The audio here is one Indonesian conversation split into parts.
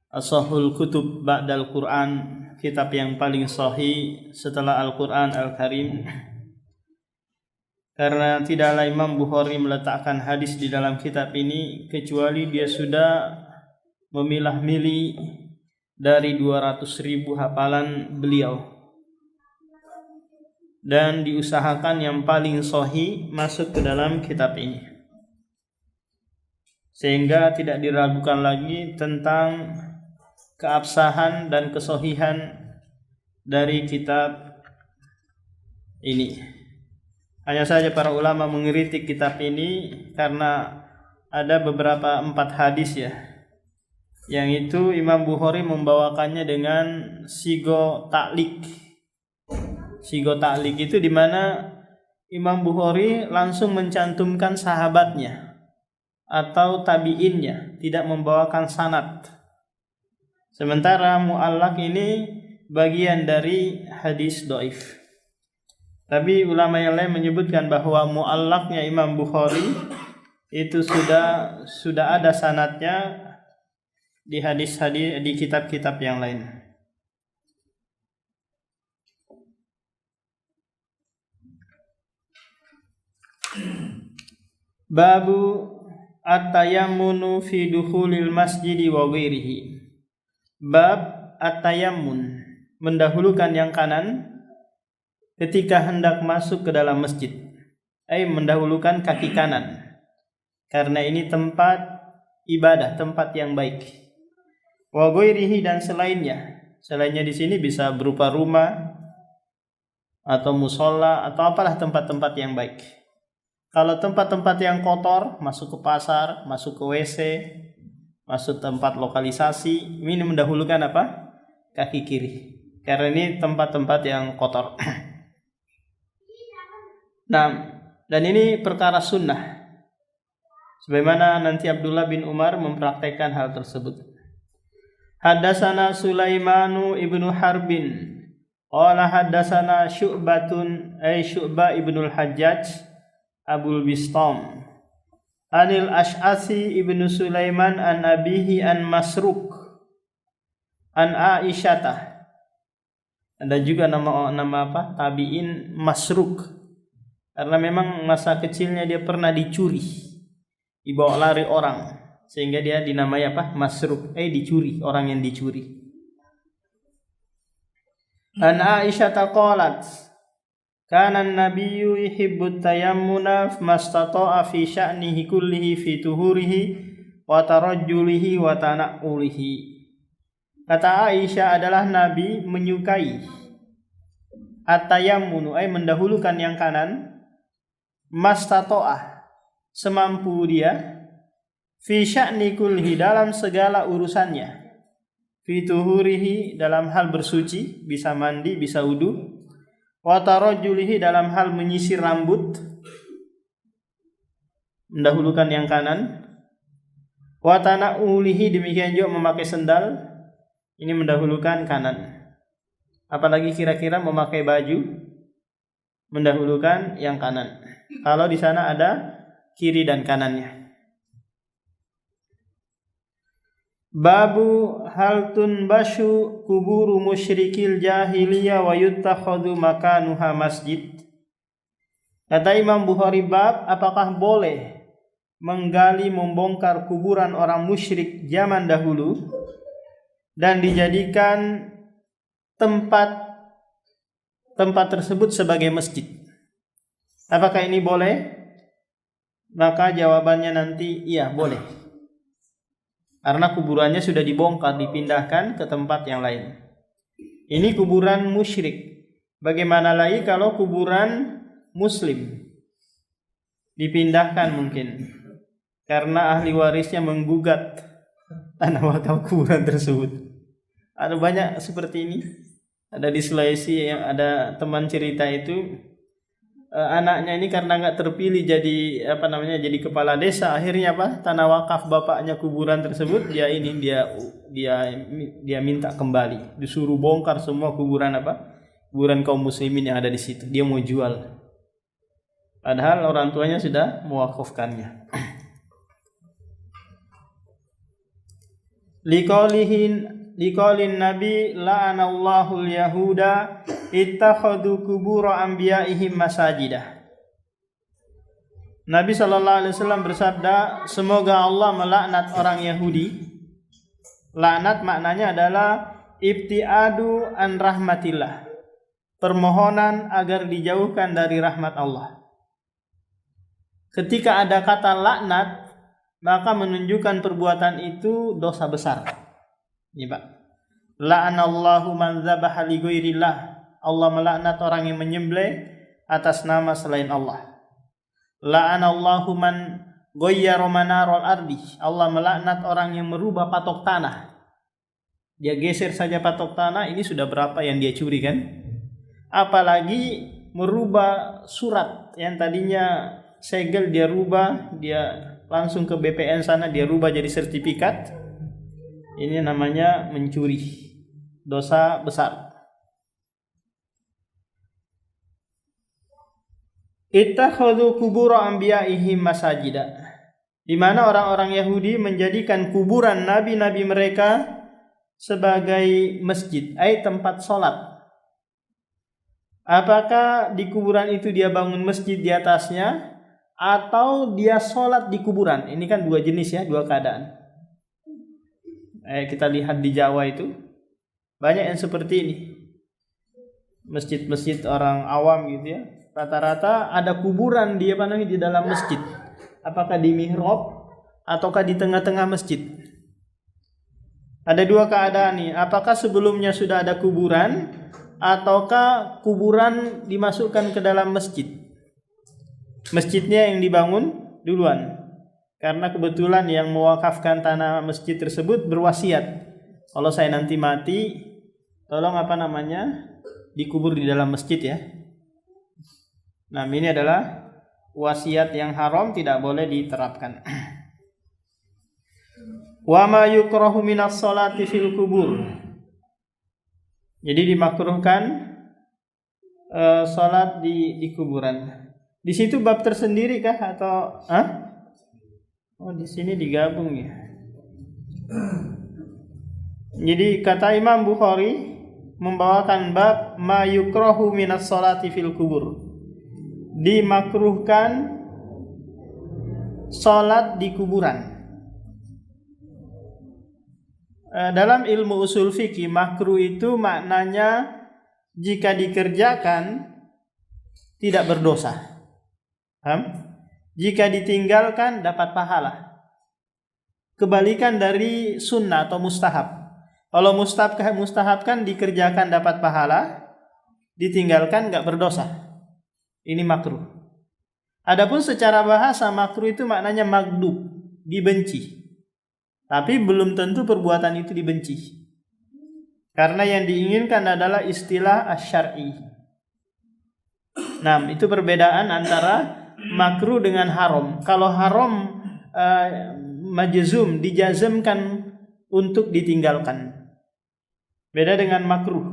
Ashahul kutub ba'dal Quran, kitab yang paling sahih setelah Al-Quran Al-Karim. Karena tidaklah Imam Bukhari meletakkan hadis di dalam kitab ini kecuali dia sudah memilah-milih dari 200.000 hafalan beliau dan diusahakan yang paling sahih masuk ke dalam kitab ini, sehingga tidak diragukan lagi tentang keabsahan dan kesahihan dari kitab ini. Hanya saja para ulama mengkritik kitab ini karena ada beberapa 4 hadis ya, yang itu Imam Bukhari membawakannya dengan sigo ta'liq. Sigo ta'liq itu di mana Imam Bukhari langsung mencantumkan sahabatnya atau tabi'innya, tidak membawakan sanad. Sementara mu'allaq ini bagian dari hadis dhaif. Tapi ulama yang lain menyebutkan bahwa mu'allaqnya Imam Bukhari itu sudah ada sanadnya di hadis-hadis di kitab-kitab yang lain. Babu at-tayammunu fi dukhulil masjidi wa ghairihi. Bab at-tayammun, mendahulukan yang kanan ketika hendak masuk ke dalam masjid, mendahulukan kaki kanan, karena ini tempat ibadah, tempat yang baik. Wa ghairihi, dan selainnya. Selainnya di sini bisa berupa rumah atau musola atau apalah tempat-tempat yang baik. Kalau tempat-tempat yang kotor, masuk ke pasar, masuk ke WC, masuk tempat lokalisasi, ini mendahulukan apa? Kaki kiri. Karena ini tempat-tempat yang kotor. Nah, dan ini perkara sunnah. Sebagaimana nanti Abdullah bin Umar mempraktekkan hal tersebut. Haddatsana Sulaimanu ibnu Harbin. Qala haddatsana Syu'bah ibnul Hajjaj Abul Bistam. Anil Ash'asi ibnu Sulaiman an abihi an Masruk an Aisyata. Ada juga nama apa? Tabi'in Masruk. Karena memang masa kecilnya dia pernah dicuri, dibawa lari orang, sehingga dia dinamai apa? Masruk, dicuri, orang yang dicuri. An Aisyata qalat, kana an-nabiyyu yuhibbut tayammuna mastata'a fi sya'nihi kullihi fi tuhurihi wa tarajjulihi wa tana'ulihi. Kata Aisyah adalah Nabi menyukai at-tayammunu, mendahulukan yang kanan, mastato'ah, semampu dia, fi sya'ni kullihi, dalam segala urusannya, fi tuhurihi, dalam hal bersuci, bisa mandi, bisa wudu, wa tarajjulihi, dalam hal menyisir rambut, mendahulukan yang kanan, wa tana'ulihi, demikian juga memakai sendal, ini mendahulukan kanan. Apalagi kira-kira memakai baju, mendahulukan yang kanan. Kalau di sana ada kiri dan kanannya. Babu hal tunbashu kuburu musyrikil jahiliyah wa yuttakhadhu makanuha masjid. Kata Imam Bukhari, bab apakah boleh menggali, membongkar kuburan orang musyrik zaman dahulu dan dijadikan tempat tersebut sebagai masjid. Apakah ini boleh? Maka jawabannya nanti iya, boleh. Karena kuburannya sudah dibongkar, dipindahkan ke tempat yang lain. Ini kuburan musyrik. Bagaimana lagi kalau kuburan muslim? Dipindahkan mungkin. Karena ahli warisnya menggugat tanah wakaf kuburan tersebut. Ada banyak seperti ini. Ada di Sulawesi yang ada teman cerita itu, anaknya ini karena nggak terpilih jadi jadi kepala desa, akhirnya tanah wakaf bapaknya kuburan tersebut dia minta kembali, disuruh bongkar semua kuburan kaum muslimin yang ada di situ, dia mau jual, padahal orang tuanya sudah mewakafkannya. liqaulin nabi la'anallahu al-yahuda ittakhadhu qubur anbiya'ihim masajidah. Nabi sallallahu alaihi wasallam bersabda, semoga Allah melaknat orang Yahudi. Laknat maknanya adalah ibtiadu an rahmatillah, permohonan agar dijauhkan dari rahmat Allah. Ketika ada kata laknat, maka menunjukkan perbuatan itu dosa besar. Ini Pak. La'anallahu man dzabaha li ghairillah. Allah melaknat orang yang menyembelih atas nama selain Allah. La'anallahu man ghayyara manarul ardi. Allah melaknat orang yang merubah patok tanah. Dia geser saja patok tanah, ini sudah berapa yang dia curi kan? Apalagi merubah surat yang tadinya segel, dia rubah, dia langsung ke BPN sana, dia rubah jadi sertifikat. Ini namanya mencuri, dosa besar. Ittakhadhu qubur anbiya'ihim masajida, di mana orang-orang Yahudi menjadikan kuburan nabi-nabi mereka sebagai masjid, tempat sholat. Apakah di kuburan itu dia bangun masjid di atasnya, atau dia sholat di kuburan? Ini kan dua jenis ya, dua keadaan. Kita lihat di Jawa itu banyak yang seperti ini. Masjid-masjid orang awam gitu ya, rata-rata ada kuburan di dalam masjid. Apakah di mihrab ataukah di tengah-tengah masjid? Ada dua keadaan nih. Apakah sebelumnya sudah ada kuburan, ataukah kuburan dimasukkan ke dalam masjid? Masjidnya yang dibangun duluan, karena kebetulan yang mewakafkan tanah masjid tersebut berwasiat, kalau saya nanti mati, tolong dikubur di dalam masjid ya. Nah, ini adalah wasiat yang haram, tidak boleh diterapkan. Wa ma yukrahu minas sholati fil kubur. Jadi dimakruhkan salat di kuburan. Di situ bab tersendiri kah atau Oh, di sini digabung ya. Jadi kata Imam Bukhari membawakan bab ma yukrahu minas sholati fil kubur. Dimakruhkan salat di kuburan. Dalam ilmu usul fikih, makruh itu maknanya jika dikerjakan tidak berdosa. Jika ditinggalkan dapat pahala. Kebalikan dari sunnah atau mustahab. Kalau mustahab kan dikerjakan dapat pahala, ditinggalkan enggak berdosa. Ini makruh. Adapun secara bahasa makruh itu maknanya magdub, dibenci. Tapi belum tentu perbuatan itu dibenci. Karena yang diinginkan adalah istilah asy-syar'i. Nah, itu perbedaan antara makruh dengan haram. Kalau haram majzum, dijazmkan untuk ditinggalkan. Beda dengan makruh.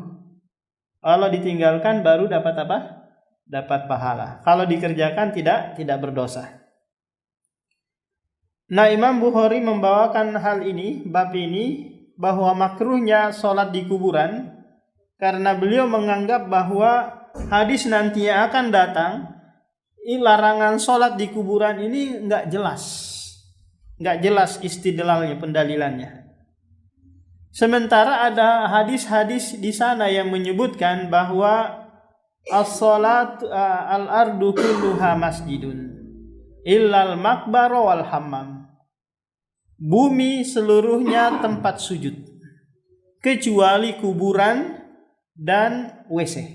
Kalau ditinggalkan baru dapat apa? Dapat pahala. Kalau dikerjakan tidak berdosa. Nah, Imam Bukhari membawakan hal ini, bab ini, bahwa makruhnya sholat di kuburan karena beliau menganggap bahwa hadis nantinya akan datang, larangan sholat di kuburan ini enggak jelas istidlalnya, pendalilannya. Sementara ada hadis-hadis di sana yang menyebutkan bahwa as-sholat al-ardu kulluha masjidun illal maqbara wal hammam. Bumi seluruhnya tempat sujud kecuali kuburan dan WC.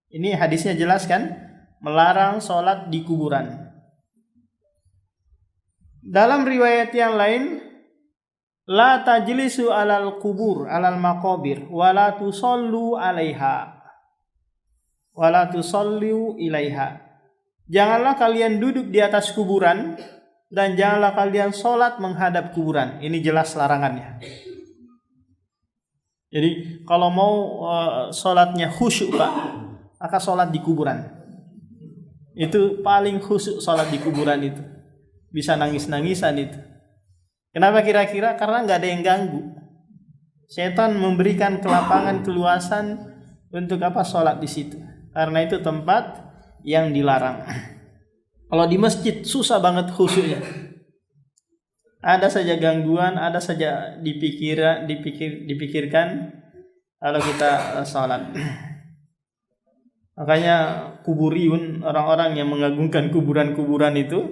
Ini hadisnya jelas kan? Melarang sholat di kuburan. Dalam riwayat yang lain, la tajlisu alal kubur alal maqabir wala tusallu alaiha wala tusallu ilaiha. Janganlah kalian duduk di atas kuburan dan janganlah kalian sholat menghadap kuburan. Ini jelas larangannya. Jadi kalau mau sholatnya khusyuk Pak, maka sholat di kuburan. Itu paling khusyuk sholat di kuburan itu. Bisa nangis-nangisan itu. Kenapa kira-kira? Karena nggak ada yang ganggu. Setan memberikan kelapangan, keluasan untuk apa? Sholat di situ. Karena itu tempat yang dilarang. Kalau di masjid susah banget khusyuknya. Ada saja gangguan, ada saja dipikirkan kalau kita sholat. Makanya kuburiun, orang-orang yang mengagungkan kuburan-kuburan itu,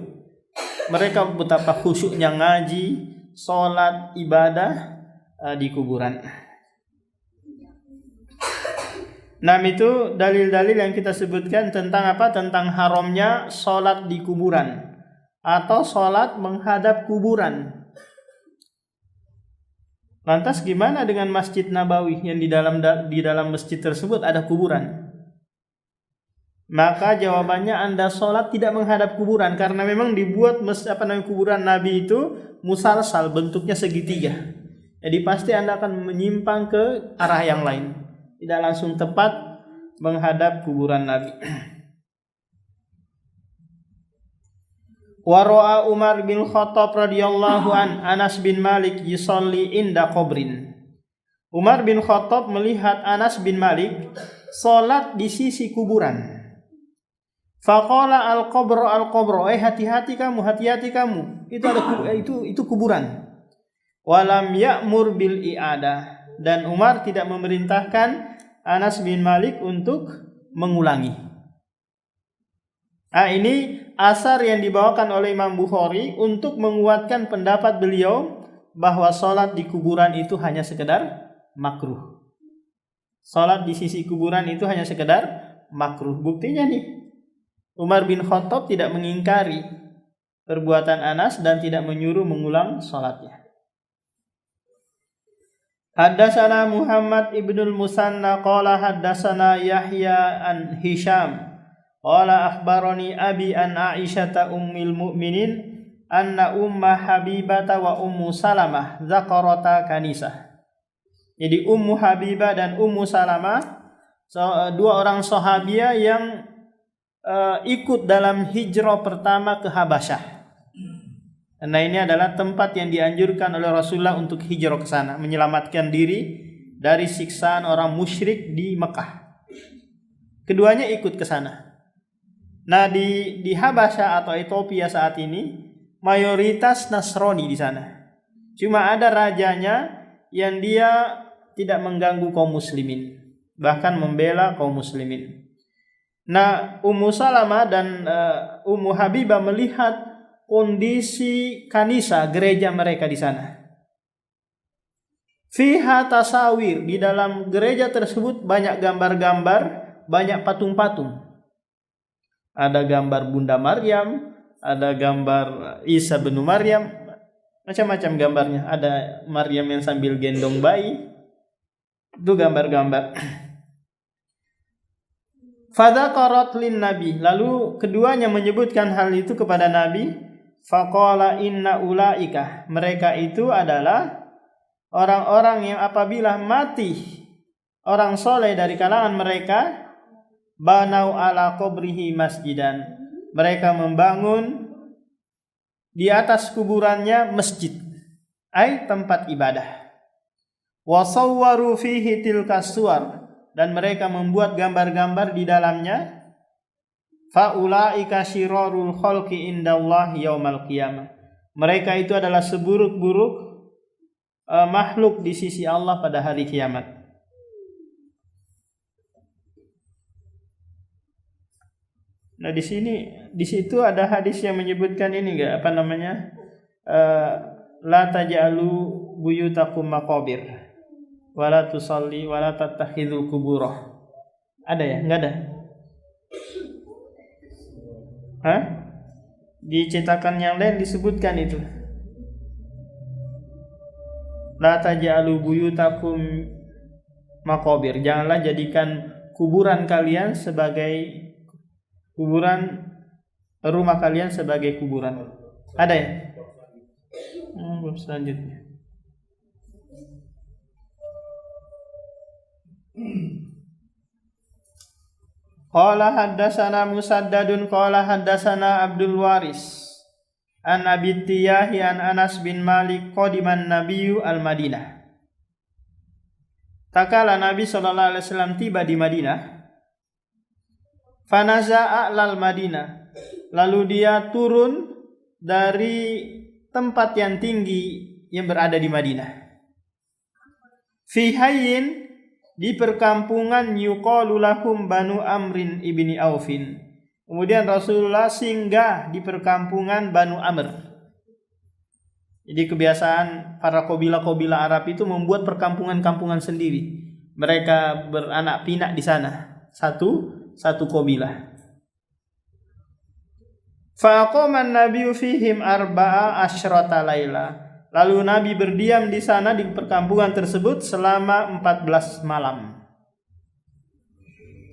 mereka betapa khusyuknya ngaji, sholat, ibadah di kuburan. Nah, itu dalil-dalil yang kita sebutkan tentang apa? Tentang haramnya sholat di kuburan atau sholat menghadap kuburan. Lantas gimana dengan Masjid Nabawi yang di dalam masjid tersebut ada kuburan? Maka jawabannya Anda sholat tidak menghadap kuburan, karena memang dibuat kuburan Nabi itu musalsal, bentuknya segitiga. Jadi pasti Anda akan menyimpang ke arah yang lain, tidak langsung tepat menghadap kuburan Nabi. Wa ra'a Umar bin Khattab radhiyallahu an Anas bin Malik yusalli inda qabrin. Umar bin Khattab melihat Anas bin Malik salat di sisi kuburan. Faqala al-qabru al-qabru, hati-hati kamu, hati-hati kamu. Itu kuburan. Walam ya'mur bil i'adah, dan Umar tidak memerintahkan Anas bin Malik untuk mengulangi. Ini asar yang dibawakan oleh Imam Bukhari untuk menguatkan pendapat beliau bahwa salat di kuburan itu hanya sekedar makruh. Salat di sisi kuburan itu hanya sekedar makruh. Buktinya nih, Umar bin Khattab tidak mengingkari perbuatan Anas dan tidak menyuruh mengulang salatnya. Haddatsana Muhammad ibnul Musanna qala haddatsana Yahya an Hisham qala akhbarani abi an Aisyah ummil mu'minin anna umma Habibah wa ummu Salamah zakarata kanisah. Jadi Ummu Habibah dan Ummu Salamah, dua orang sahabiah yang ikut dalam hijrah pertama ke Habasyah. Nah, ini adalah tempat yang dianjurkan oleh Rasulullah untuk hijrah ke sana, menyelamatkan diri dari siksaan orang musyrik di Mekah. Keduanya ikut ke sana. Nah, di Habasyah atau Ethiopia saat ini mayoritas Nasrani di sana. Cuma ada rajanya yang dia tidak mengganggu kaum muslimin, bahkan membela kaum muslimin. Nah, Ummu Salamah dan Ummu Habibah melihat kondisi kanisa, gereja mereka di sana. Fiha tasawir, di dalam gereja tersebut banyak gambar-gambar, banyak patung-patung. Ada gambar Bunda Maryam, ada gambar Isa bin Maryam, macam-macam gambarnya. Ada Maryam yang sambil gendong bayi. Itu gambar-gambar. Fadzakarat lin Nabi, lalu keduanya menyebutkan hal itu kepada Nabi. Faqala inna ulaika, mereka itu adalah orang-orang yang apabila mati orang soleh dari kalangan mereka, banau ala qabrihi masjidan, mereka membangun di atas kuburannya masjid, ai tempat ibadah. Wa sawwaru fihi tilka suwar, dan mereka membuat gambar-gambar di dalamnya. Faulaika syirarul khalqi indallahi yaumal qiyamah, mereka itu adalah seburuk-buruk makhluk di sisi Allah pada hari kiamat. Nah, di situ ada hadis yang menyebutkan ini enggak, la taj'alu buyutakum maqabir wala tusalli wala tattakhidul quburah. Ada ya? Enggak ada? Di cetakan yang lain disebutkan itu. La taj'alu buyutakum maqabir, janganlah jadikan kuburan kalian sebagai kuburan, rumah kalian sebagai kuburan. Ada ya? Belum selanjutnya. Qala haddatsana Musaddadun qala haddatsana Abdul Waris an Abi Tiyahi an Anas bin Malik qadiman Nabiyyu al-Madinah. tak kala Nabi SAW tiba di Madinah, fanaza'a lal Madinah, lalu dia turun dari tempat yang tinggi yang berada di Madinah. Fi hayyin, di perkampungan yuqalu lahum Banu Amrin ibni Aufin. Kemudian Rasulullah singgah di perkampungan Banu Amr. Jadi kebiasaan para kabilah-kabilah Arab itu membuat perkampungan-kampungan sendiri. Mereka beranak pinak di sana, satu kabilah. Fa aqama an-nabiyyu fihim arba'a asyrata laila. Lalu Nabi berdiam di sana di perkampungan tersebut selama 14 malam.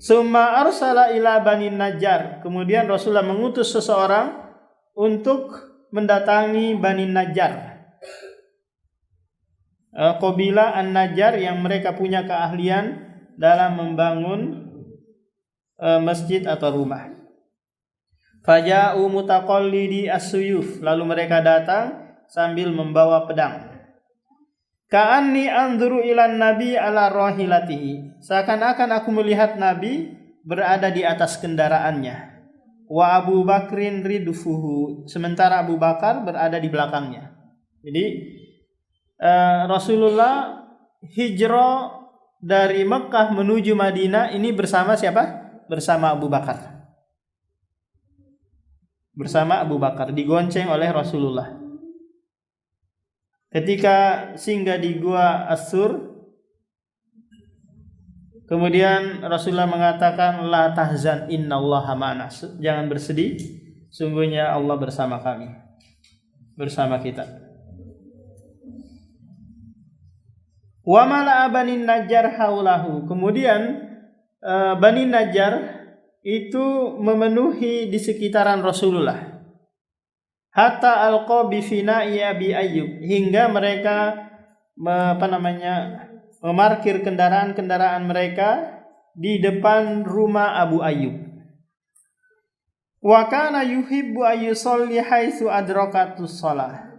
Summa arsala ila Bani Najjar. Kemudian Rasulullah mengutus seseorang untuk mendatangi Bani Najjar, kabilah An-Najjar yang mereka punya keahlian dalam membangun masjid atau rumah. Faja'u mutaqallidi as-suyuf, lalu mereka datang sambil membawa pedang. Ka'anni anzuru ilan nabi ala rahilatihi, seakan-akan aku melihat Nabi berada di atas kendaraannya. Wa Abu Bakrin ridfuhu, sementara Abu Bakar berada di belakangnya. Jadi Rasulullah hijrah dari Mekah menuju Madinah ini bersama siapa? Bersama Abu Bakar. Bersama Abu Bakar, digonceng oleh Rasulullah. Ketika singgah di Gua As-Sur, kemudian Rasulullah mengatakan, la tahzan innallaha ma'ana, jangan bersedih, sungguhnya Allah bersama kami, bersama kita. Wa mala'a Bani Najjar haulahu, kemudian Bani Najjar itu memenuhi di sekitaran Rasulullah. Hatta alqa bi fina'i Abi Ayyub, hingga mereka memarkir kendaraan-kendaraan mereka di depan rumah Abu Ayyub. Wa kana yuhibbu ayyusalli haitsu adrakatus shalah.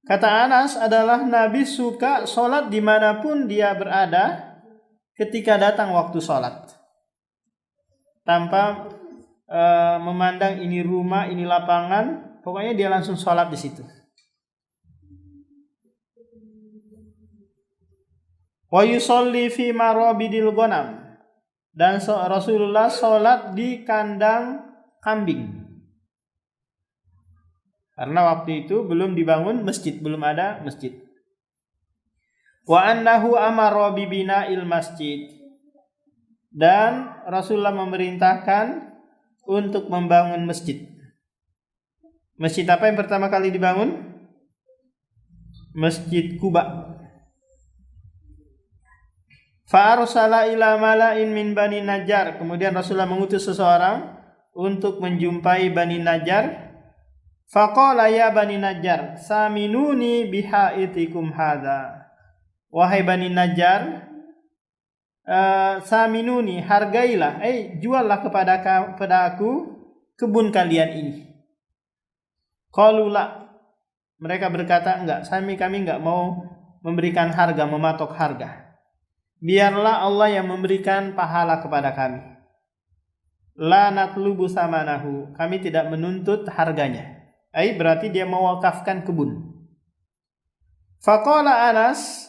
Kata Anas adalah Nabi suka sholat dimanapun dia berada ketika datang waktu sholat, tanpa memandang ini rumah, ini lapangan, pokoknya dia langsung sholat di situ. Wa yusolli fi marabidil ghanam, dan Rasulullah sholat di kandang kambing. Karena waktu itu belum dibangun masjid, belum ada masjid. Wa annahu amara bi bina'il masjid, dan Rasulullah memerintahkan untuk membangun masjid. Masjid apa yang pertama kali dibangun? Masjid Quba. Fa arsala ila mala'in min Bani Najjar, kemudian Rasulullah mengutus seseorang untuk menjumpai Bani Najjar. Faqala ya Bani Najjar, saminuni bihaitikum hadza. Wahai Bani Najjar, saminuni, hargailah, juallah kepada aku kebun kalian ini. Qalu la, mereka berkata enggak, kami enggak mau memberikan harga, mematok harga. Biarlah Allah yang memberikan pahala kepada kami. La natlubu samanahu, kami tidak menuntut harganya. Berarti dia mewakafkan kebun. Faqala Anas,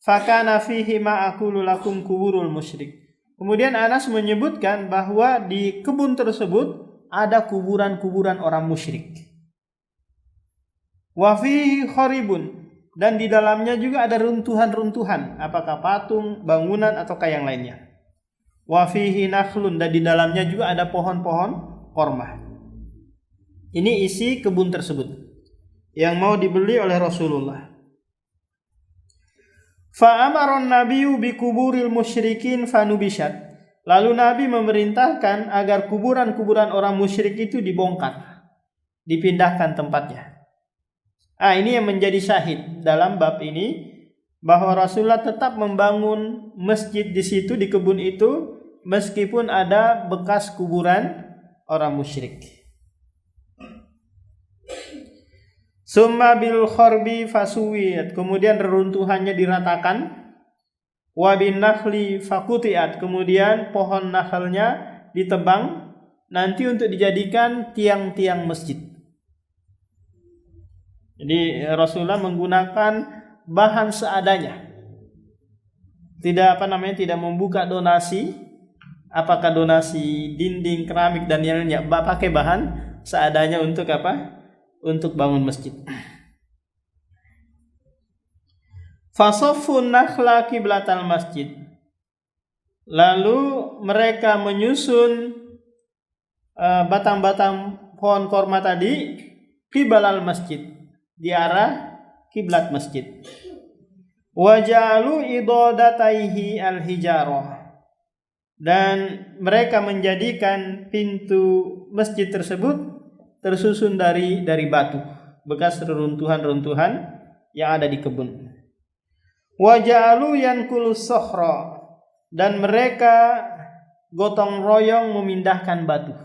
fakana fihi ma aqulu lakum kuburul musyrik. Kemudian Anas menyebutkan bahwa di kebun tersebut ada kuburan-kuburan orang musyrik. Wa fihi kharibun, dan di dalamnya juga ada runtuhan-runtuhan, apakah patung, bangunan ataukah yang lainnya. Wa fihi nakhlun, dan di dalamnya juga ada pohon-pohon korma. Ini isi kebun tersebut yang mau dibeli oleh Rasulullah. Fa amara an-nabiyyu bi kuburil musyrikin fanubishat. Lalu Nabi memerintahkan agar kuburan-kuburan orang musyrik itu dibongkar, dipindahkan tempatnya. Ini yang menjadi syahid dalam bab ini, bahwa Rasulullah tetap membangun masjid di situ, di kebun itu, meskipun ada bekas kuburan orang musyrik. Summa bil kharbi fasuwiyat, kemudian reruntuhannya diratakan. Wa bin nakhli fakutiat, kemudian pohon nakhlnya ditebang nanti untuk dijadikan tiang-tiang masjid. Jadi Rasulullah menggunakan bahan seadanya. Tidak tidak membuka donasi, apakah donasi dinding, keramik dan yang lainnya, pakai bahan seadanya untuk apa? Untuk bangun masjid. Fasaffun nakhla qiblatal masjid. Lalu mereka menyusun batang-batang pohon korma tadi qibalal masjid, di arah kiblat masjid. Wajalu idodataihi al-hijarah, dan mereka menjadikan pintu masjid tersebut tersusun dari batu, bekas reruntuhan-reruntuhan yang ada di kebun. Wajalu yankulus sohra, dan mereka gotong royong memindahkan batu.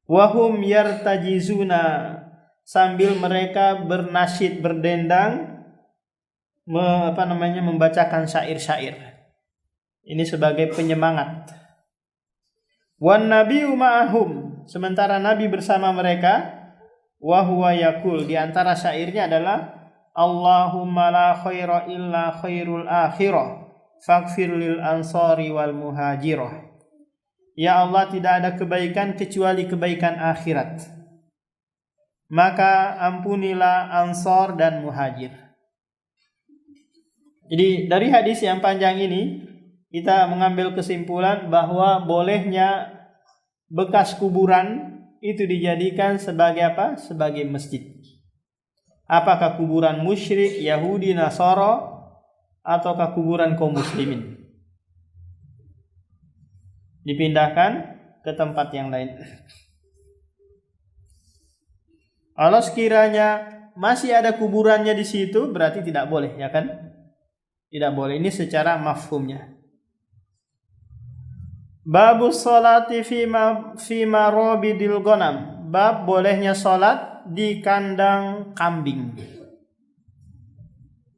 Wahum yartajizuna, sambil mereka bernasyid, berdendang, membacakan syair-syair. Ini sebagai penyemangat. Wan nabiyyu ma'ahum, sementara Nabi bersama mereka. Wa huwa yaqul, di antara syairnya adalah Allahumma la khaira illa khairul akhirah faghfir lil ansari wal muhajirah. Ya Allah, tidak ada kebaikan kecuali kebaikan akhirat, maka ampunilah ansor dan muhajir. Jadi dari hadis yang panjang ini kita mengambil kesimpulan bahwa bolehnya bekas kuburan itu dijadikan sebagai apa? Sebagai masjid. Apakah kuburan musyrik, Yahudi, Nasara, ataukah kuburan kaum muslimin? Dipindahkan ke tempat yang lain. Kalau sekiranya masih ada kuburannya di situ, berarti tidak boleh, ya kan? Tidak boleh. Ini secara mafhumnya. Babus sholati fi marabidil ghanam. Bab bolehnya sholat di kandang kambing.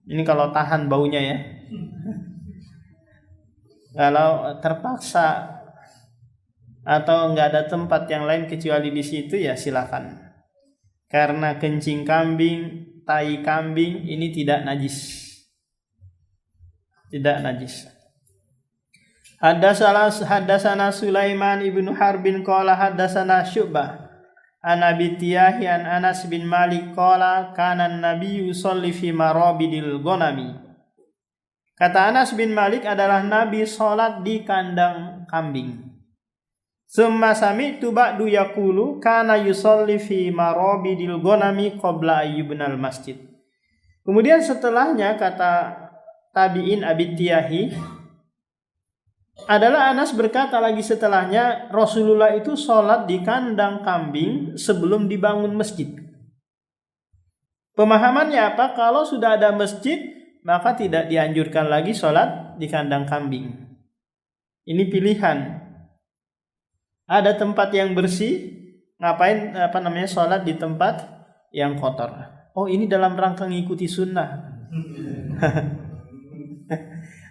Ini kalau tahan baunya ya. Kalau terpaksa atau nggak ada tempat yang lain kecuali di situ, ya silakan. Karena kencing kambing, tai kambing ini tidak najis. Tidak najis. Haddasana Sulaiman ibnu Harbin qala haddasana Syu'bah an Abi Tiyahi an Anas bin Malik qala kana an-nabiyyu yusalli fi marabidil ghanami. Kata Anas bin Malik adalah Nabi salat di kandang kambing. Summa sami'tu ba'du yaqulu kana yusalli fi marabidil ghanami qabla ayyubnal masjid. Kemudian setelahnya, kata tabi'in Abi Tiyahi, adalah Anas berkata lagi setelahnya, Rasulullah itu sholat di kandang kambing sebelum dibangun masjid. Pemahamannya apa? Kalau sudah ada masjid, maka tidak dianjurkan lagi sholat di kandang kambing. Ini pilihan. Ada tempat yang bersih, ngapain sholat di tempat yang kotor? Oh, ini dalam rangka mengikuti sunnah.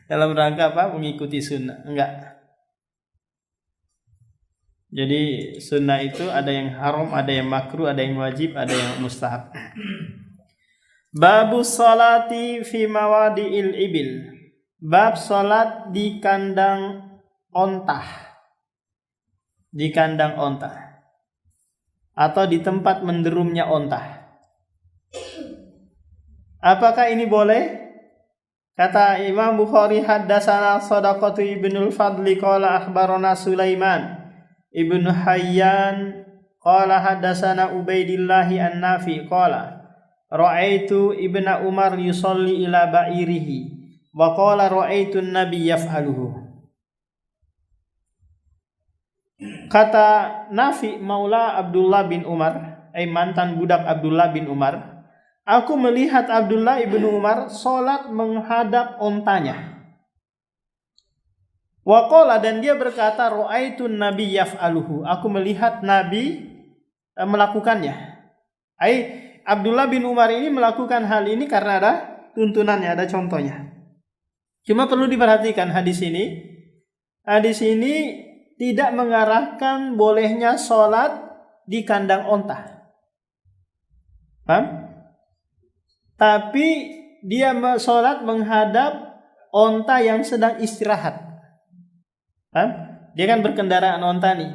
Dalam rangka apa? Mengikuti sunnah. Enggak. Jadi sunnah itu ada yang haram, ada yang makruh, ada yang wajib, ada yang mustahab. Babus salati fi mawadi'il ibil. Bab salat di kandang onta. Di kandang onta. Atau di tempat menderumnya onta. Apakah ini boleh? Kata Imam Bukhari, haddasana Shadaqatu ibnul Fadli qala akhbarana Sulaiman ibnu Hayyan qala haddasana Ubaidillah an-Nafi qala ra'aitu ibna Umar yusalli ila ba'irihi wa qala ra'aitu an-nabi yaf'aluhu. Kata Nafi maula Abdullah bin Umar, mantan budak Abdullah bin Umar, aku melihat Abdullah ibnu Umar sholat menghadap ontanya. Waqala, dan dia berkata, ra'aitun nabi yaf'aluhu, aku melihat Nabi melakukannya. Abdullah bin Umar ini melakukan hal ini karena ada tuntunannya, ada contohnya. Cuma perlu diperhatikan hadis ini. Hadis ini tidak mengarahkan bolehnya sholat di kandang onta. Paham? Tapi dia sholat menghadap onta yang sedang istirahat. Paham? Dia kan berkendaraan onta nih.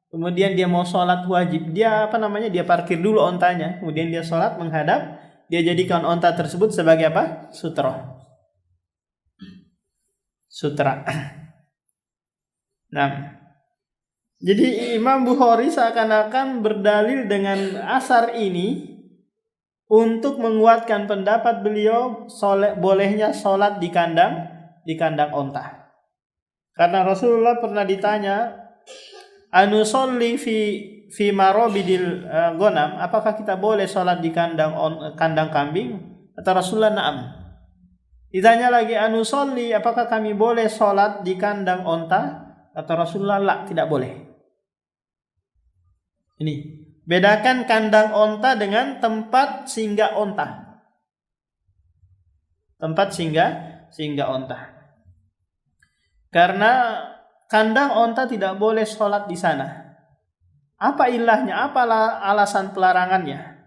Kemudian dia mau sholat wajib. Dia dia parkir dulu ontanya. Kemudian dia sholat menghadap. Dia jadikan onta tersebut sebagai apa? Sutra. Nah, jadi Imam Bukhari seakan-akan berdalil dengan asar ini untuk menguatkan pendapat beliau bolehnya sholat di kandang onta. Karena Rasulullah pernah ditanya, anusolli fi marobidil ghanam, apakah kita boleh sholat di kandang kambing? Kata Rasulullah, na'am. Ditanya lagi, anusolli, apakah kami boleh sholat di kandang onta? Kata Rasulullah, la, tidak boleh. Ini bedakan kandang onta dengan tempat singgah onta. Tempat singgah onta. Karena kandang onta tidak boleh sholat di sana. Apa ilahnya? Apa alasan pelarangannya?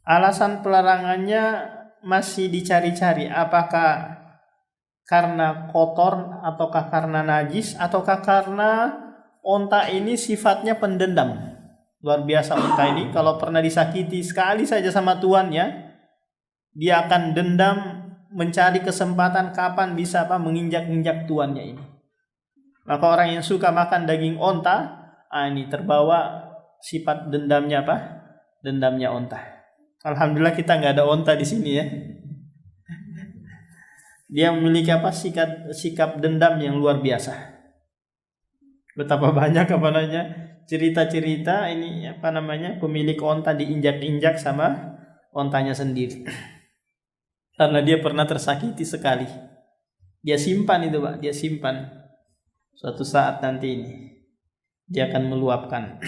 Alasan pelarangannya masih dicari-cari. Apakah karena kotor, ataukah karena najis, ataukah karena onta ini sifatnya pendendam. Luar biasa onta ini, kalau pernah disakiti sekali saja sama tuannya, dia akan dendam, mencari kesempatan kapan bisa menginjak-injak tuannya ini. Maka orang yang suka makan daging onta, ini terbawa sifat dendamnya Dendamnya onta. Alhamdulillah kita nggak ada onta di sini ya. Dia memiliki sikap dendam yang luar biasa. Betapa banyak cerita-cerita ini pemilik onta diinjak-injak sama ontanya sendiri. Karena dia pernah tersakiti sekali. Dia simpan itu, Pak, dia simpan. Suatu saat nanti ini dia akan meluapkan.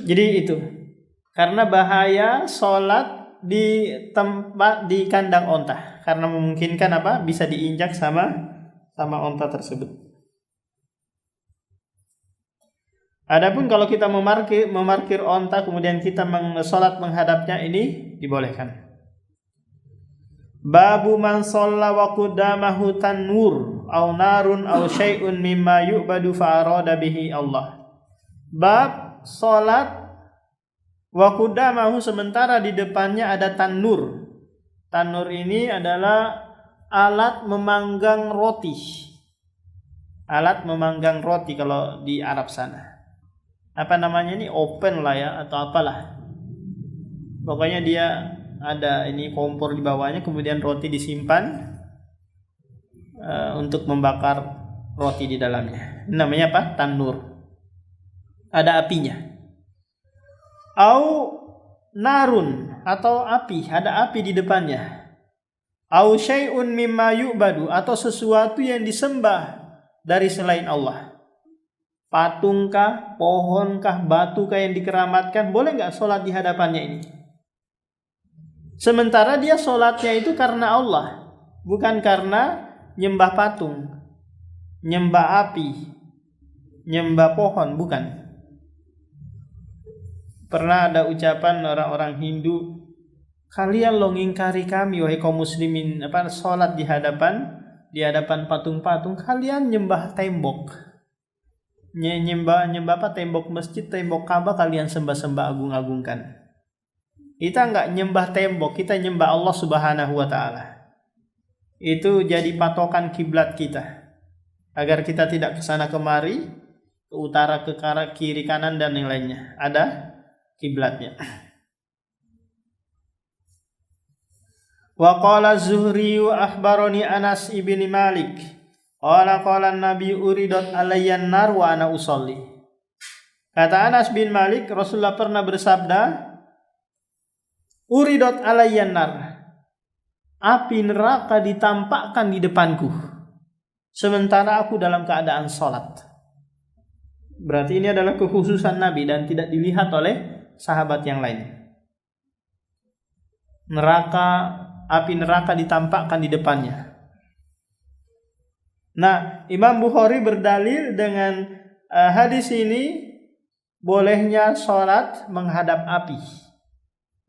Jadi itu. Karena bahaya sholat di kandang onta, karena memungkinkan bisa diinjak sama onta tersebut. Adapun kalau kita memarkir onta kemudian kita sholat menghadapnya, ini dibolehkan. Babu man shalla wa qudamahu tanur aw narun aw syai'un mimma yu'badu fa arada bihi Allah. Bab sholat wa qudamahu sementara di depannya ada tanur. Tanur ini adalah alat memanggang roti. Alat memanggang roti kalau di Arab sana. Apa namanya ini, open lah ya atau apalah. Pokoknya dia ada ini kompor di bawahnya, kemudian roti disimpan untuk membakar roti di dalamnya. Namanya apa? Tanur. Ada apinya. Au narun, atau api, ada api di depannya. Au syai'un mimma yu'badu, atau sesuatu yang disembah dari selain Allah. Patungkah, pohonkah, batukah yang dikeramatkan, boleh nggak sholat di hadapannya ini? Sementara dia sholatnya itu karena Allah, bukan karena nyembah patung, nyembah api, nyembah pohon, bukan. Pernah ada ucapan orang-orang Hindu, kalian lo ngingkari kami wahai kaum muslimin, sholat di hadapan patung-patung, kalian nyembah tembok. Nyembah tembok masjid, tembok Ka'bah kalian sembah-sembah agung-agungkan. Kita enggak nyembah tembok, kita nyembah Allah Subhanahu wa taala. Itu jadi patokan kiblat kita. Agar kita tidak ke sana kemari, ke utara, ke kiri, kanan dan yang lainnya. Ada kiblatnya. Wa qala Az-Zuhri akhbarani Anas ibn Malik qala Nabi uridat alayyan nar wa ana usolli. Kata Anas bin Malik, Rasulullah pernah bersabda, uridat alayyan nar, api neraka ditampakkan di depanku sementara aku dalam keadaan sholat. Berarti ini adalah kekhususan Nabi dan tidak dilihat oleh sahabat yang lain. api neraka ditampakkan di depannya. Nah, Imam Bukhari berdalil dengan hadis ini bolehnya sholat menghadap api.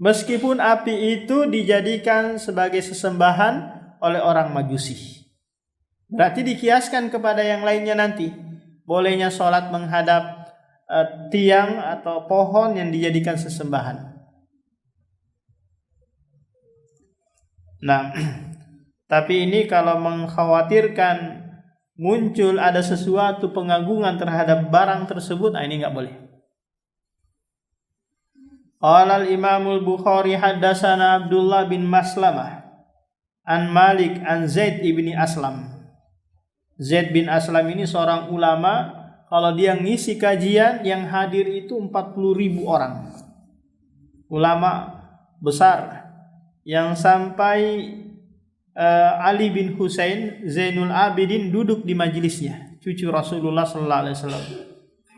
Meskipun api itu dijadikan sebagai sesembahan oleh orang Majusi. Berarti dikiaskan kepada yang lainnya nanti. Bolehnya sholat menghadap tiang atau pohon yang dijadikan sesembahan. Nah, tapi ini kalau mengkhawatirkan muncul ada sesuatu pengagungan terhadap barang tersebut, ini nggak boleh. Qala al-Imam al-Bukhari haddatsana Abdullah bin Maslamah an Malik an Zaid ibni Aslam. Zaid bin Aslam ini seorang ulama, kalau dia ngisi kajian yang hadir itu 40.000 orang. Ulama besar yang sampai Ali bin Husain Zainul Abidin duduk di majelisnya, cucu Rasulullah sallallahu alaihi wasallam.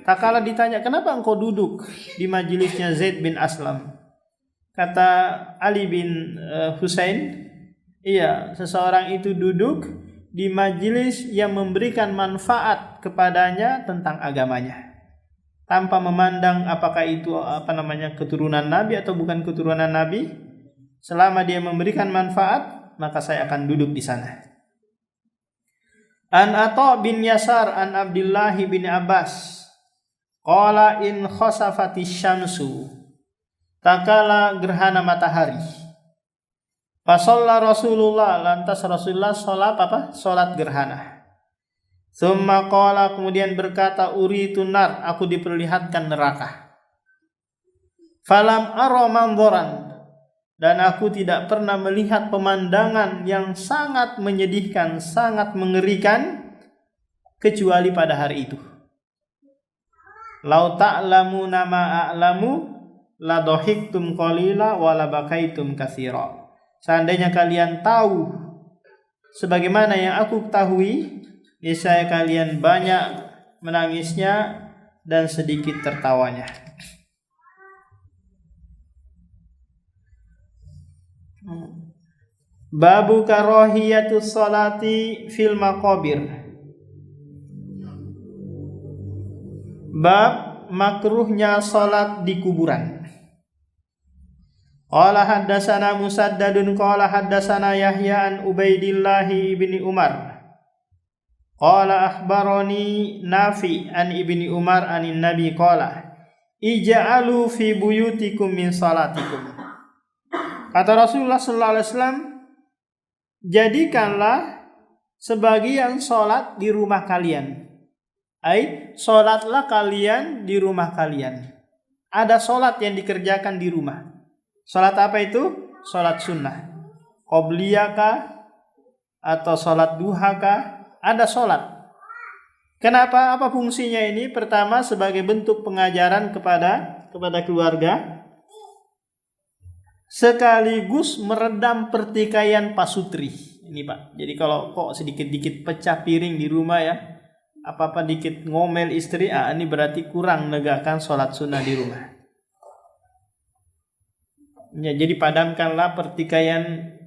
Tak kala ditanya, "Kenapa engkau duduk di majelisnya Zaid bin Aslam?" Kata Ali bin Husain, "Iya, seseorang itu duduk di majelis yang memberikan manfaat kepadanya tentang agamanya, tanpa memandang apakah itu keturunan Nabi atau bukan keturunan Nabi. Selama dia memberikan manfaat, maka saya akan duduk di sana." An Atha bin Yasar an Abdullah bin Abbas qala in khasafati syamsu, takala gerhana matahari, fasalla Rasulullah, lantas Rasulullah salat gerhana. Tsumma qala, kemudian berkata, uritu nar, aku diperlihatkan neraka. Falam ara manzaran, dan aku tidak pernah melihat pemandangan yang sangat menyedihkan, sangat mengerikan kecuali pada hari itu. Lau ta'lamuna ma a'lamu la dhahiktum qalila wa la bakaitum katsira. Seandainya kalian tahu sebagaimana yang aku ketahui, niscaya kalian banyak menangisnya dan sedikit tertawanya. Babu karahiyatus salati fil maqabir. Bab makruhnya salat di kuburan. Qala haddatsana Musaddadun qala haddatsana Yahya an Ubaidillah ibni Umar. Qala akhbarani Nafi an ibni Umar anin Nabi qala ij'alu fi buyutikum min salatikum. Kata Rasulullah sallallahu alaihi wasallam, jadikanlah sebagian salat di rumah kalian. Salatlah kalian di rumah kalian. Ada salat yang dikerjakan di rumah. Salat apa itu? Salat sunnah. Qobliyah kah? Atau salat duha kah? Ada salat. Kenapa? Apa fungsinya ini? Pertama, sebagai bentuk pengajaran kepada keluarga, sekaligus meredam pertikaian pasutri. Ini Pak. Jadi kalau kok sedikit-dikit pecah piring di rumah ya, apa-apa dikit ngomel istri, ini berarti kurang menegakkan sholat sunnah di rumah. Ya, jadi padamkanlah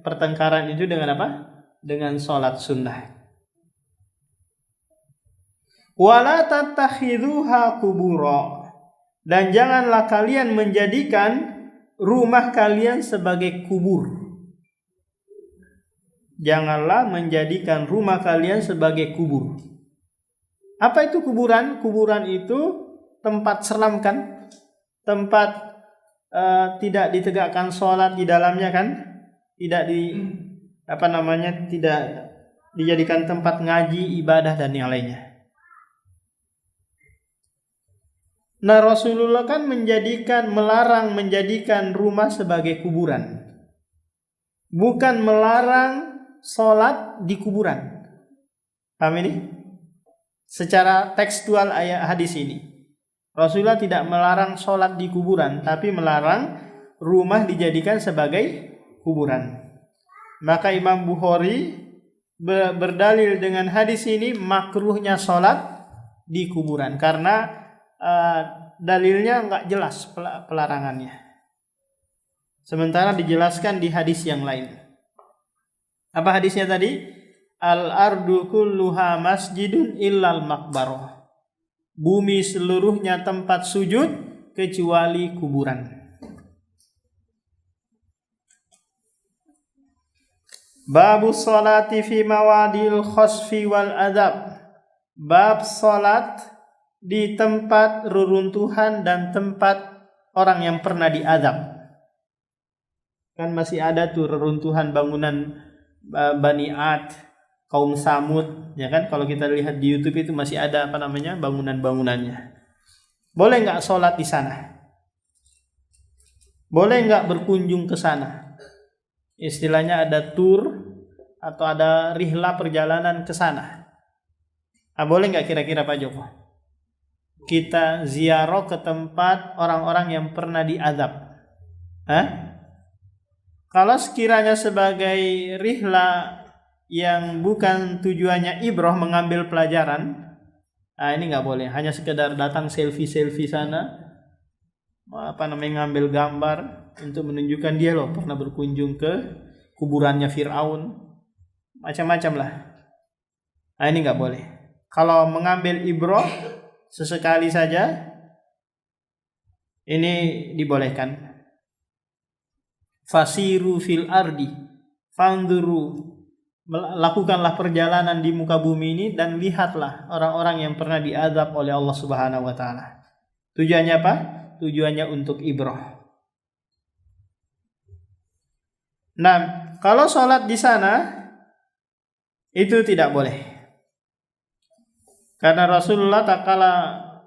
pertengkaran itu dengan apa? Dengan sholat sunnah. Wala tattakhidhuha qubura, dan janganlah kalian menjadikan rumah kalian sebagai kubur. Janganlah menjadikan rumah kalian sebagai kubur. Apa itu kuburan? Kuburan itu tempat seram kan? Tempat tidak ditegakkan sholat di dalamnya kan? Tidak tidak dijadikan tempat ngaji, ibadah dan yang lainnya. Nah, Rasulullah kan melarang menjadikan rumah sebagai kuburan. Bukan melarang sholat di kuburan. Paham ini? Secara tekstual ayat hadis ini, Rasulullah tidak melarang sholat di kuburan, tapi melarang rumah dijadikan sebagai kuburan. Maka Imam Bukhari berdalil dengan hadis ini makruhnya sholat di kuburan, karena dalilnya nggak jelas pelarangannya. Sementara dijelaskan di hadis yang lain. Apa hadisnya tadi? Al-ardu kulluha masjidun illal maqbarah. Bumi seluruhnya tempat sujud kecuali kuburan. Babu sholati fi mawadil khosfi wal adab. Bab salat di tempat reruntuhan dan tempat orang yang pernah diazab. Kan masih ada tuh reruntuhan bangunan Bani Ad, kaum Samud, ya kan? Kalau kita lihat di YouTube itu masih ada bangunan-bangunannya. Boleh nggak sholat di sana? Boleh nggak berkunjung ke sana? Istilahnya ada tour atau ada rihla perjalanan ke sana. Boleh nggak kira-kira Pak Joko? Kita ziarah ke tempat orang-orang yang pernah diazab. Kalau sekiranya sebagai rihla yang bukan tujuannya ibrah mengambil pelajaran, ini nggak boleh. Hanya sekedar datang selfie sana, ngambil gambar untuk menunjukkan dia loh pernah berkunjung ke kuburannya Fir'aun, macam-macam lah. Ini nggak boleh. Kalau mengambil ibrah sesekali saja, ini dibolehkan. Fasiru fil ardi fanduru, lakukanlah perjalanan di muka bumi ini dan lihatlah orang-orang yang pernah diazab oleh Allah Subhanahu wa taala. Tujuannya apa? Tujuannya untuk ibrah. Nah, kalau sholat di sana itu tidak boleh. Karena Rasulullah tatkala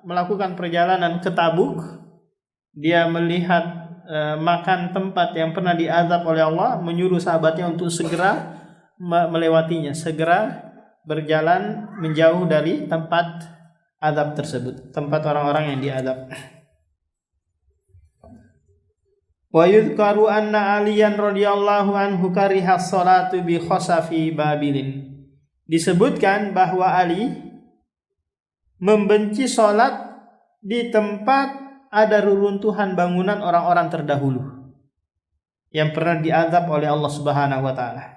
melakukan perjalanan ke Tabuk, dia melihat makan tempat yang pernah diazab oleh Allah, menyuruh sahabatnya untuk segera melewatinya, segera berjalan menjauh dari tempat azab tersebut, tempat orang-orang yang diazab. Wa yudhkaru anna Aliyan radhiyallahu anhu kariha sholatu bi khasafi Babilin. Disebutkan bahwa Ali membenci sholat di tempat ada reruntuhan bangunan orang-orang terdahulu yang pernah diazab oleh Allah Subhanahu wa taala.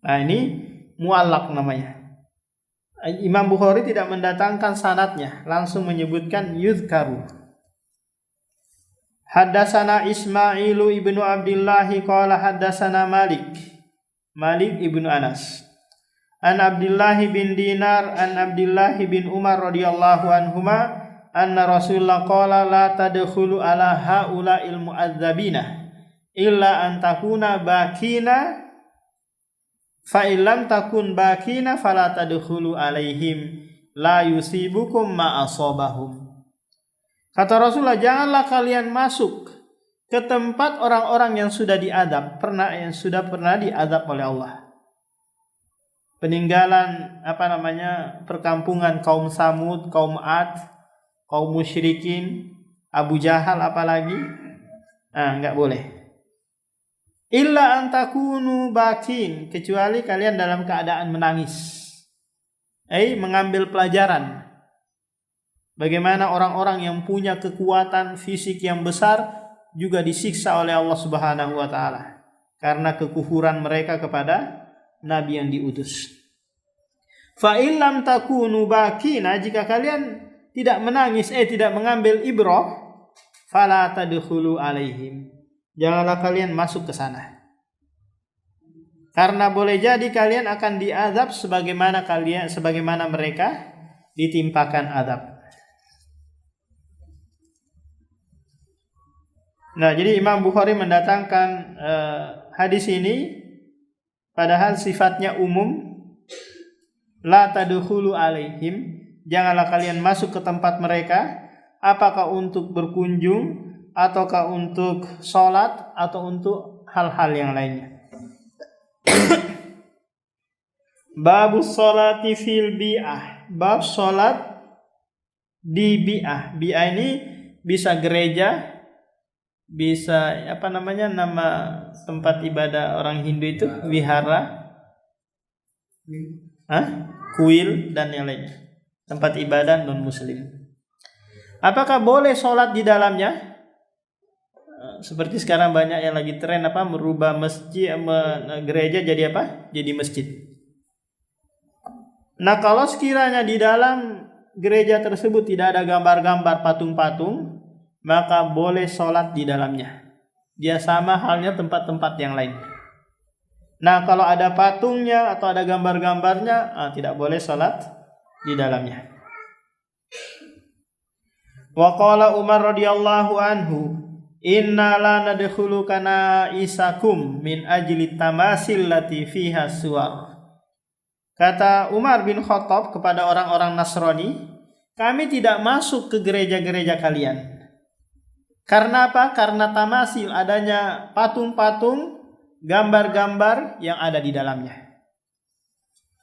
Nah, ini muallaq namanya. Imam Bukhari tidak mendatangkan sanadnya, langsung menyebutkan yuzkaru. Haddatsana Ismailu ibnu Abdullah qala haddatsana Malik ibnu Anas. An Abdullah bin Dinar an Abdullah bin Umar radhiyallahu anhuma anna Rasulullah qala la tadkhulu ala haula'il mu'adzabina illa an takuna bakina fa illam takun bakina fala tadkhulu alaihim la yusibukum ma asabahum. Kata Rasulullah, janganlah kalian masuk ke tempat orang-orang yang sudah diazab, yang sudah pernah diazab oleh Allah. Peninggalan perkampungan kaum Samud, kaum Ad, kaum musyrikin, Abu Jahal apalagi, enggak boleh. Illa antakunu bakin, kecuali kalian dalam keadaan menangis. Mengambil pelajaran bagaimana orang-orang yang punya kekuatan fisik yang besar juga disiksa oleh Allah Subhanahu wa taala karena kekufuran mereka kepada nabi yang diutus. Fa illam takunu bakina, jika kalian tidak menangis, tidak mengambil ibrah, fala tadkhulu alaihim, janganlah kalian masuk ke sana. Karena boleh jadi kalian akan diazab sebagaimana mereka ditimpakan azab. Nah, jadi Imam Bukhari mendatangkan hadis ini padahal sifatnya umum, la tadkhulu alaihim, janganlah kalian masuk ke tempat mereka, apakah untuk berkunjung ataukah untuk sholat atau untuk hal-hal yang lainnya. Babu sholati fil bi'ah, bab sholat di bi'ah. Bi'ah ini bisa gereja, bisa nama tempat ibadah orang Hindu itu wihara, kuil dan yang lainnya, tempat ibadah non muslim. Apakah boleh sholat di dalamnya? seperti sekarang banyak yang lagi tren merubah gereja jadi jadi masjid. Nah, kalau sekiranya di dalam gereja tersebut tidak ada gambar-gambar patung-patung, maka boleh sholat di dalamnya. Dia sama halnya tempat-tempat yang lain. Nah, kalau ada patungnya atau ada gambar-gambarnya, tidak boleh sholat di dalamnya. Wa qala Umar radhiyallahu anhu, inna la nadkhulu kana isakum min ajli tamasil lati fiha suwar. Kata Umar bin Khattab kepada orang-orang Nasrani, kami tidak masuk ke gereja-gereja kalian. Karena apa? Karena tamasil, adanya patung-patung, gambar-gambar yang ada di dalamnya.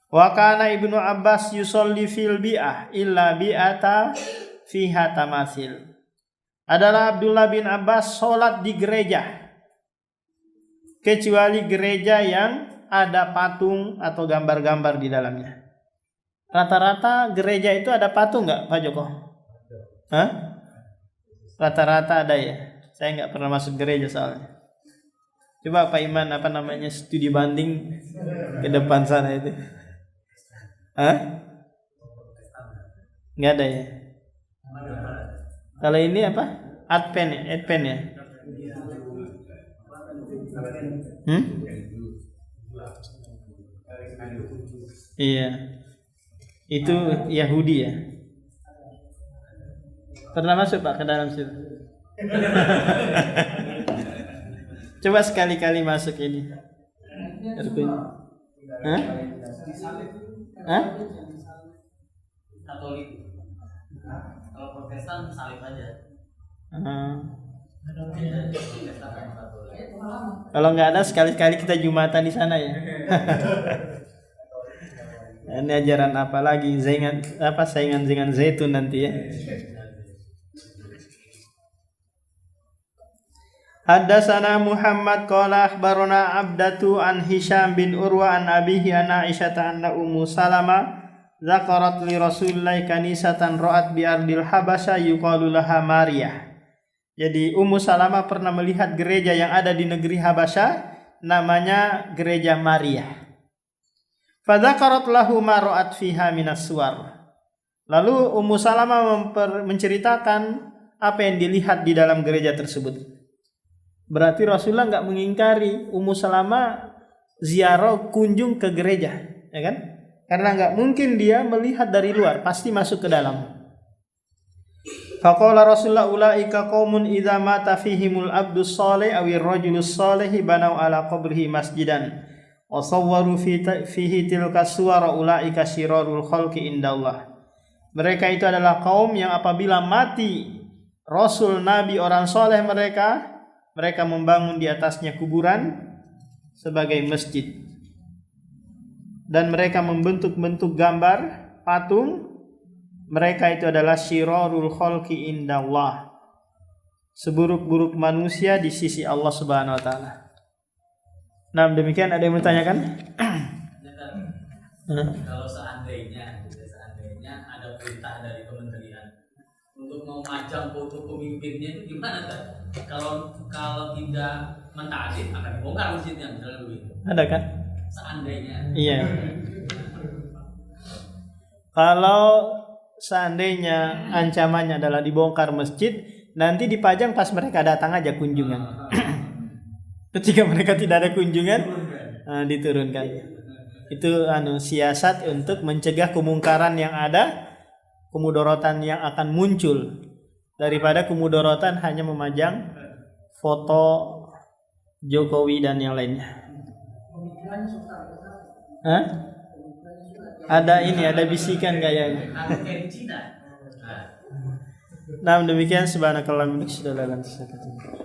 Wa kana Ibnu Abbas yusolli fil bi'ah illa bi'ata fiha tamasil. Adalah Abdullah bin Abbas sholat di gereja kecuali gereja yang ada patung atau gambar-gambar di dalamnya. Rata-rata gereja itu ada patung nggak, Pak Joko? Hah? Rata-rata ada ya. Saya nggak pernah masuk gereja soalnya. Coba Pak Iman studi banding ke depan sana itu. Hah? Nggak ada ya. Kalau ini apa? Advent ya. Iya. Itu Yahudi ya. Pernah masuk Pak ke dalam situ? Coba sekali-kali masuk ini. Hah? Katolik. Kalau Protestan salib aja. Kalau nggak ada sekali-kali kita Jumatan di sana ya. Ini ajaran apa lagi? Saingan zaitun nanti ya. Haddatsana Muhammad qala akhbarana Abdatu an Hisham bin Urwa an abihi an Aisyah anna Ummu Salama zakarat li Rasulillah kanisatan ra'at bi ardil Habasya yuqalu laha Maryah. Jadi Ummu Salamah pernah melihat gereja yang ada di negeri Habasya, namanya gereja Maryah. Fadzakarat lahu ma ra'at fiha minas suwar. Lalu Ummu Salamah menceritakan apa yang dilihat di dalam gereja tersebut. Berarti Rasulullah enggak mengingkari Ummu Salamah ziarah kunjung ke gereja, ya kan? Karena enggak mungkin dia melihat dari luar, pasti masuk ke dalam. Faqala Rasulullah ulaika qaumun idza mata fihimul abdus shalih awir rajulus shalih banau ala qabrihi masjidan wa sawwaru fihi tilka suwara ulaika syirarul khalqi indallah. Mereka itu adalah kaum yang apabila mati rasul nabi orang soleh mereka membangun di atasnya kuburan sebagai masjid dan mereka membentuk-bentuk gambar patung. Mereka itu adalah syirarul khalqi indallah, seburuk-buruk manusia di sisi Allah Subhanahu wa taala. Nah, demikian ada yang bertanyakan? Kalau seandainya ada perintah dari kementerian untuk memajang foto pemimpinnya itu gimana kan? Kalau tidak mentaati akan dibongkar masjidnya, misalnya begitu. Ada kan? Seandainya. Iya. Kalau seandainya ancamannya adalah dibongkar masjid, nanti dipajang pas mereka datang aja kunjungan. Ketika mereka tidak ada kunjungan, diturunkan. Itu siasat untuk mencegah kemungkaran yang ada, kemudorotan yang akan muncul daripada kemudorotan hanya memajang foto Jokowi dan yang lainnya. Ada bisikan kayaknya. Nah, demikian subhanakallahumma wa bihamdika